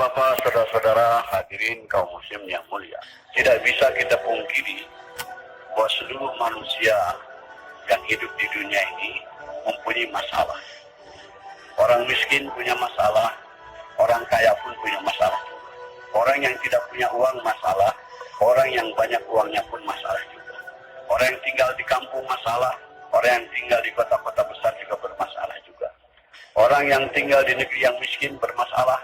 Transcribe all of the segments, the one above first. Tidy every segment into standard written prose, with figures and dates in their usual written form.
Bapak-bapak, saudara-saudara, hadirin kaum muslim yang mulia. Tidak bisa kita pungkiri bahwa seluruh manusia yang hidup di dunia ini mempunyai masalah. Orang miskin punya masalah, orang kaya pun punya masalah. Orang yang tidak punya uang masalah, orang yang banyak uangnya pun masalah juga. Orang yang tinggal di kampung masalah, orang yang tinggal di kota-kota besar juga bermasalah juga. Orang yang tinggal di negeri yang miskin bermasalah,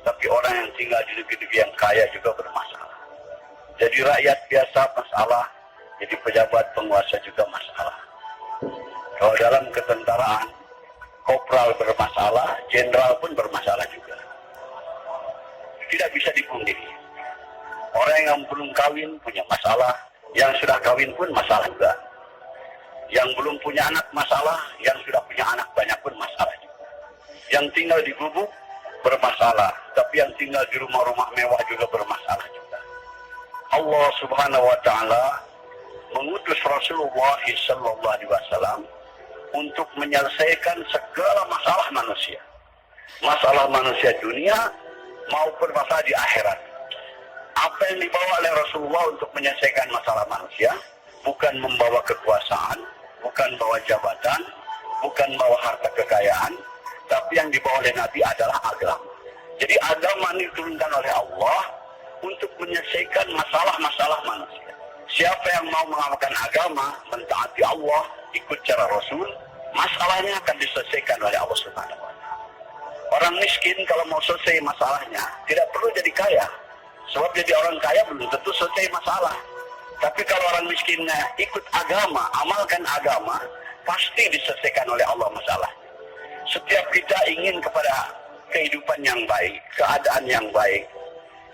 tapi orang yang tinggal di negeri-negeri yang kaya juga bermasalah. Jadi rakyat biasa masalah, jadi pejabat penguasa juga masalah. Kalau dalam ketentaraan, kopral bermasalah, jenderal pun bermasalah juga. Tidak bisa dipungkiri. Orang yang belum kawin punya masalah, yang sudah kawin pun masalah juga. Yang belum punya anak masalah, yang sudah punya anak banyak pun masalah juga. Yang tinggal di gubuk bermasalah, tapi yang tinggal di rumah-rumah mewah juga bermasalah juga. Allah Subhanahu wa taala mengutus Rasulullah sallallahu alaihi wasallam untuk menyelesaikan segala masalah manusia. Masalah manusia dunia maupun masalah di akhirat. Apa yang dibawa oleh Rasulullah untuk menyelesaikan masalah manusia bukan membawa kekuasaan, bukan bawa jabatan, bukan bawa harta kekayaan, tapi yang dibawa oleh Nabi adalah agama. Jadi agama ini diturunkan oleh Allah untuk menyelesaikan masalah-masalah manusia. Siapa yang mau mengamalkan agama, mentaati Allah, ikut cara Rasul, masalahnya akan diselesaikan oleh Allah Subhanahu wa taala. Orang miskin kalau mau selesai masalahnya, tidak perlu jadi kaya. Sebab jadi orang kaya belum tentu selesai masalah. Tapi kalau orang miskinnya ikut agama, amalkan agama, pasti diselesaikan oleh Allah masalah. Setiap kita ingin kepada kehidupan yang baik, keadaan yang baik,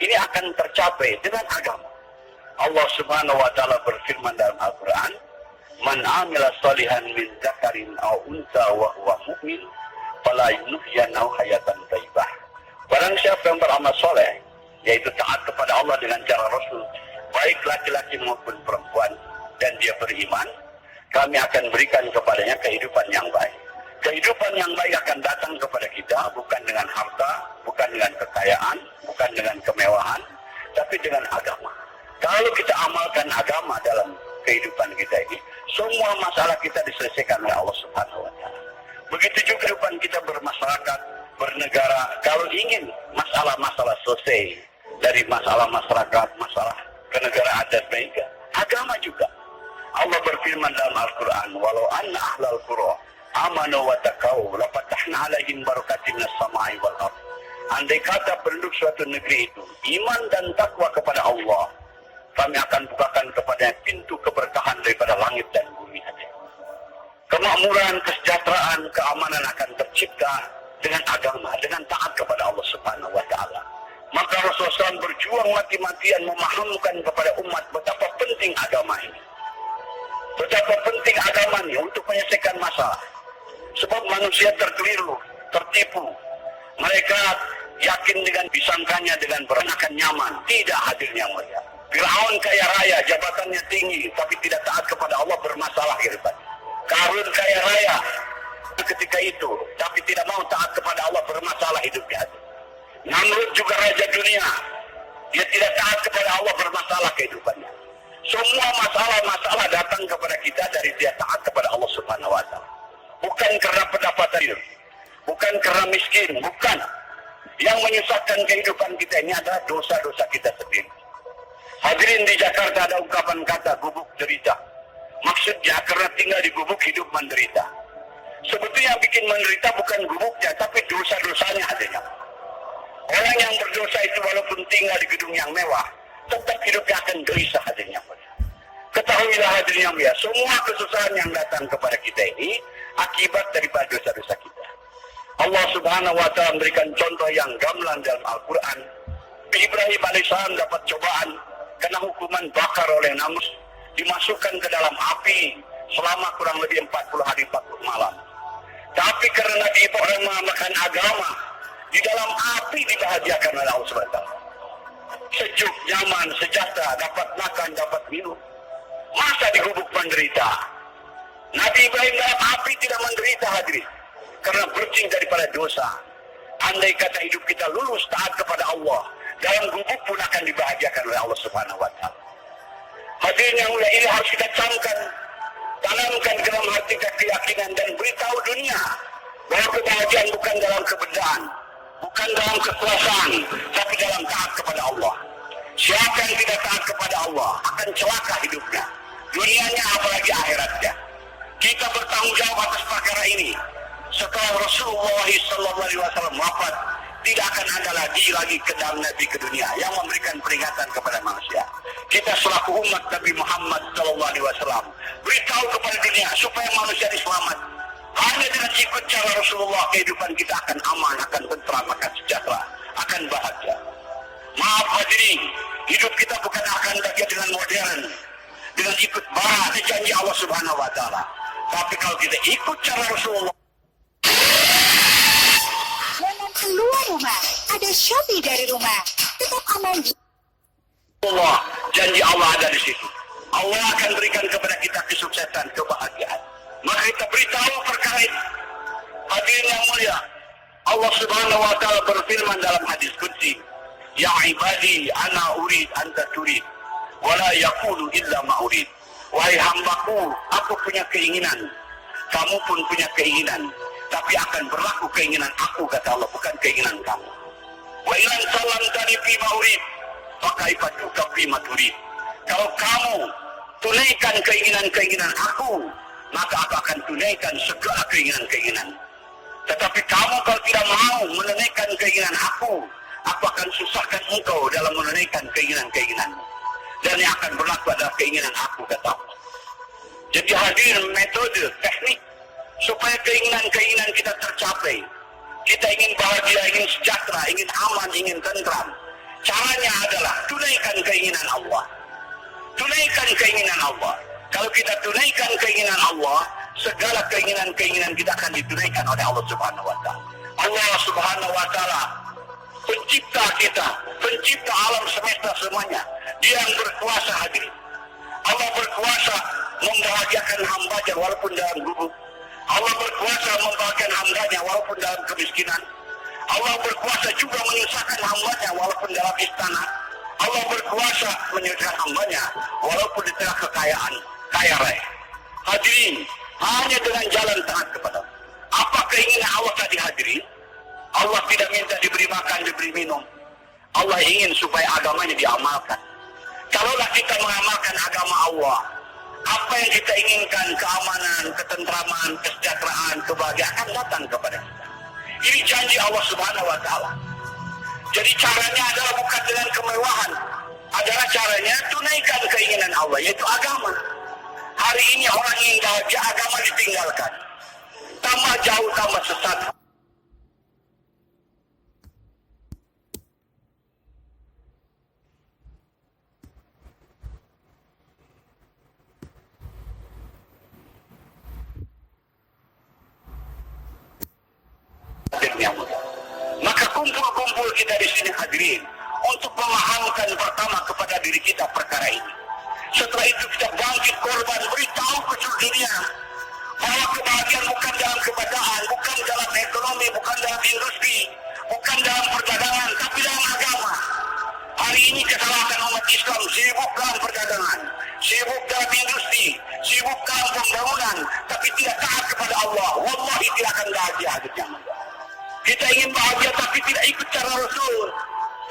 ini akan tercapai dengan agama. Allah Subhanahu wa taala berfirman dalam Al-Qur'an, "Man 'amila shalihan min dzakarin aw untha wa huwa mu'min, fala yuhyiyannahu hayatan thayyibah." Barang siapa yang beramal soleh, yaitu taat kepada Allah dengan cara Rasul, baik laki-laki maupun perempuan, dan dia beriman, kami akan berikan kepadanya kehidupan yang baik. Kehidupan yang baik akan datang kepada kita bukan dengan harta, bukan dengan kekayaan, bukan dengan kemewahan, tapi dengan agama. Kalau kita amalkan agama dalam kehidupan kita ini, semua masalah kita diselesaikan oleh Allah Subhanahu wa taala. Begitu juga kehidupan kita bermasyarakat, bernegara, kalau ingin masalah-masalah selesai dari masalah masyarakat, masalah kenegaraan dan sebagainya, agama juga. Allah berfirman dalam Al-Qur'an, "Walau anna ahlal qura amanu wa taqaw la fatahna 'alaihim barakatin minas sama'i wal ardh." Andai kata penduduk suatu negeri itu iman dan takwa kepada Allah, kami akan bukakan kepadanya pintu keberkahan daripada langit dan bumi saja. Kemakmuran, kesejahteraan, keamanan akan tercipta dengan agama, dengan taat kepada Allah Subhanahu wa taala. Maka Rasulullah SAW berjuang mati-matian memahamkan kepada umat betapa penting agama ini. Betapa penting agama ini untuk menyelesaikan masalah. Sebab manusia terkeliru, tertipu. Mereka yakin dengan disangkanya dengan berenakan nyaman. Tidak hadirnya mulia. Fir'aun kaya raya, jabatannya tinggi, tapi tidak taat kepada Allah, bermasalah kehidupannya. Qarun kaya raya ketika itu, tapi tidak mau taat kepada Allah, bermasalah hidupnya. Namrud juga raja dunia, dia tidak taat kepada Allah, bermasalah kehidupannya. Semua masalah-masalah datang kepada kita dari dia taat kepada Allah Subhanahu wa taala. Bukan karena pendapatan, bukan karena miskin, bukan. Yang menyusahkan kehidupan kita ini adalah dosa-dosa kita sendiri. Hadirin, di Jakarta ada ungkapan kata gubuk derita. Maksudnya karena tinggal di gubuk hidup menderita. Sebetulnya yang bikin menderita bukan gubuknya, tapi dosa-dosanya adanya. Orang yang berdosa itu walaupun tinggal di gedung yang mewah, tetap hidupnya akan gelisah hadirnya. Ketahuilah hadirnya mulia, semua kesusahan yang datang kepada kita ini akibat daripada dosa-dosa kita. Allah Subhanahu wa taala memberikan contoh yang gamblang dalam Al-Quran. Ibrahim alaihissalam dapat cobaan kena hukuman bakar oleh Namrud, dimasukkan ke dalam api selama kurang lebih 40 hari 40 malam. Tapi karena Nabi Ibrahim mengamalkan agama, di dalam api dibahagiakan oleh Allah Subhanahu wa taala. Sejuk, nyaman, sejahtera, dapat makan, dapat minum. Masa di gubuk menderita? Nabi Ibrahim dalam api tidak menderita hadirin, karena bersih daripada dosa. Andai kata hidup kita lulus taat kepada Allah, dalam gubuk pun akan dibahagiakan oleh Allah Subhanahu wa taala. Hadirin yang mulia, ini harus kita camkan, tanamkan ke dalam hati kita keyakinan dan beritahu dunia bahwa kebahagiaan bukan dalam kebenaran, bukan dalam kekuasaan, tapi dalam taat kepada Allah. Siapa yang tidak taat kepada Allah akan celaka hidupnya, dunianya apalagi akhiratnya. Kita bertanggung jawab atas perkara ini. Setelah Rasulullah SAW wafat, tidak akan ada lagi kedam Nabi ke dunia yang memberikan peringatan kepada manusia. Kita selaku umat Nabi Muhammad SAW beritahu kepada dunia supaya manusia diselamat. Hanya dengan ikut cara Rasulullah, kehidupan kita akan aman, akan tentram, akan sejahtera, akan bahagia. Maaf hadirin, hidup kita bukan akan bahagia dengan modern, dengan ikut barat janji Allah Subhanahu wa taala. Tapi kalau kita ikut cara Rasulullah, jangan keluar rumah, ada Shopee dari rumah, tetap aman. Allah, janji Allah ada di situ. Allah akan berikan kepada kita kesuksesan, kebahagiaan. Maka kita beritahu perkara itu. Hadirin yang mulia, Allah Subhanahu wa taala berfirman dalam hadis qudsi, "Ya ibadi, ana urid anta turid, wa la yaqulu illa ma urid." Wahai hambaku, aku punya keinginan, kamu pun punya keinginan, tapi akan berlaku keinginan aku, kata Allah, bukan keinginan kamu. Wa ilan salam tadi fi maurid, maka ifatuka fi maturid. Kalau kamu tunaikan keinginan-keinginan aku, maka aku akan tunaikan segala keinginan-keinginan. Tetapi kamu kalau tidak mau menunaikan keinginan aku akan susahkan engkau dalam menunaikan keinginan-keinginanmu. Dan yang akan berlaku adalah keinginan aku, kata Allah. Jadi hadir metode, teknik, supaya keinginan-keinginan kita tercapai. Kita ingin bahagia, ingin sejahtera, ingin aman, ingin tentram. Caranya adalah tunaikan keinginan Allah. Tunaikan keinginan Allah. Kalau kita tunaikan keinginan Allah, segala keinginan-keinginan kita akan ditunaikan oleh Allah Subhanahu wa taala. Allah Subhanahu wa taala pencipta kita, pencipta alam semesta semuanya. Dia yang berkuasa hadirin. Allah berkuasa membahagiakan hambanya walaupun dalam gubuk. Allah berkuasa membahagiakan hambanya walaupun dalam kemiskinan. Allah berkuasa juga menyusahkan hambanya walaupun dalam istana. Allah berkuasa menyusahkan hambanya walaupun di tengah kekayaan, kaya raya. Hadirin, hanya dengan jalan taat kepada Allah. Apa keinginan Allah tadi hadirin? Allah tidak minta diberi makan, diberi minum. Allah ingin supaya agamanya diamalkan. Kalaulah kita mengamalkan agama Allah, apa yang kita inginkan, keamanan, ketentraman, kesejahteraan, kebahagiaan akan datang kepada kita. Ini janji Allah Subhanahu wa taala. Jadi caranya adalah bukan dengan kemewahan, adalah caranya tunaikan keinginan Allah, yaitu agama. Hari ini orang ingin bahagia, agama ditinggalkan. Tambah jauh, tambah sesat. Maka kumpul-kumpul kita di sini hadirin untuk memahamkan pertama kepada diri kita perkara ini. Setelah itu kita bangkit korban, beritahu ke seluruh dunia bahwa kebahagiaan bukan dalam kebahagiaan, bukan dalam ekonomi, bukan dalam industri, bukan dalam perdagangan, tapi dalam agama. Hari ini kesalahan umat Islam sibuk dalam perdagangan, sibuk dalam industri, sibuk dalam pembangunan, tapi tidak taat kepada Allah. Wallahi tidak akan bahagia hidupnya. Kita ingin bahagia tapi tidak ikut cara Rasul.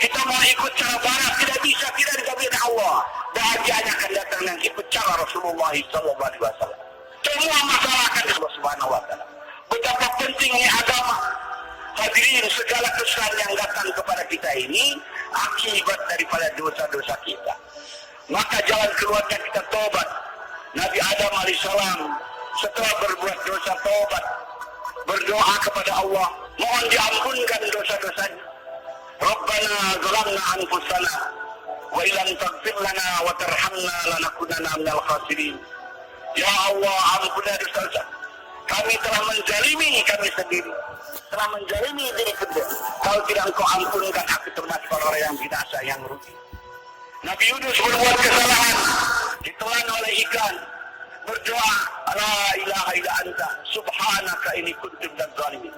Kita mau ikut cara barat, tidak bisa, tidak dijamin Allah. Bahagianya akan datang dengan ikut cara Rasulullah SAW. Semua masalah akan Allah Subhanahu wa taala. Betapa pentingnya agama. Hadirin, segala kesusahan yang datang kepada kita ini akibat daripada dosa-dosa kita. Maka jalan keluarnya kita tobat. Nabi Adam alaihissalam setelah berbuat dosa tobat, berdoa kepada Allah, mohon diampunkan dosa-dosanya. Rabbana zalamna anfusana wa illam taghfir lana wa tarhamna lanakunanna minal khasirin. Ya Allah, ampunilah dosa-dosa. Kami telah menzalimi kami sendiri, telah menzalimi diri sendiri. Kalau tidak Engkau ampunkan, aku termasuk orang yang binasa, yang rugi. Nabi Yunus berbuat kesalahan, ditelan oleh ikan, berdoa, la ilaha illa anta subhanaka inni kuntu minadh dhalimin.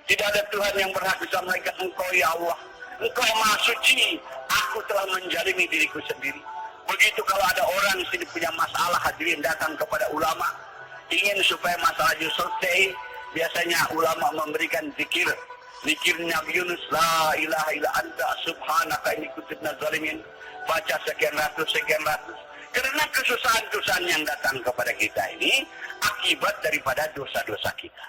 Tidak ada Tuhan yang berhak bisa melainkan Engkau ya Allah. Engkau yang maha suci. Aku telah menjalimi diriku sendiri. Begitu kalau ada orang sini punya masalah, hadirin datang kepada ulama, ingin supaya masalahnya selesai, biasanya ulama memberikan zikir. Zikir Nabi Yunus, la ilaha illa anta subhanaka inni kuntu minaz zalimin. Baca sekian ratus. Karena kesusahan-kesusahan yang datang kepada kita ini akibat daripada dosa-dosa kita.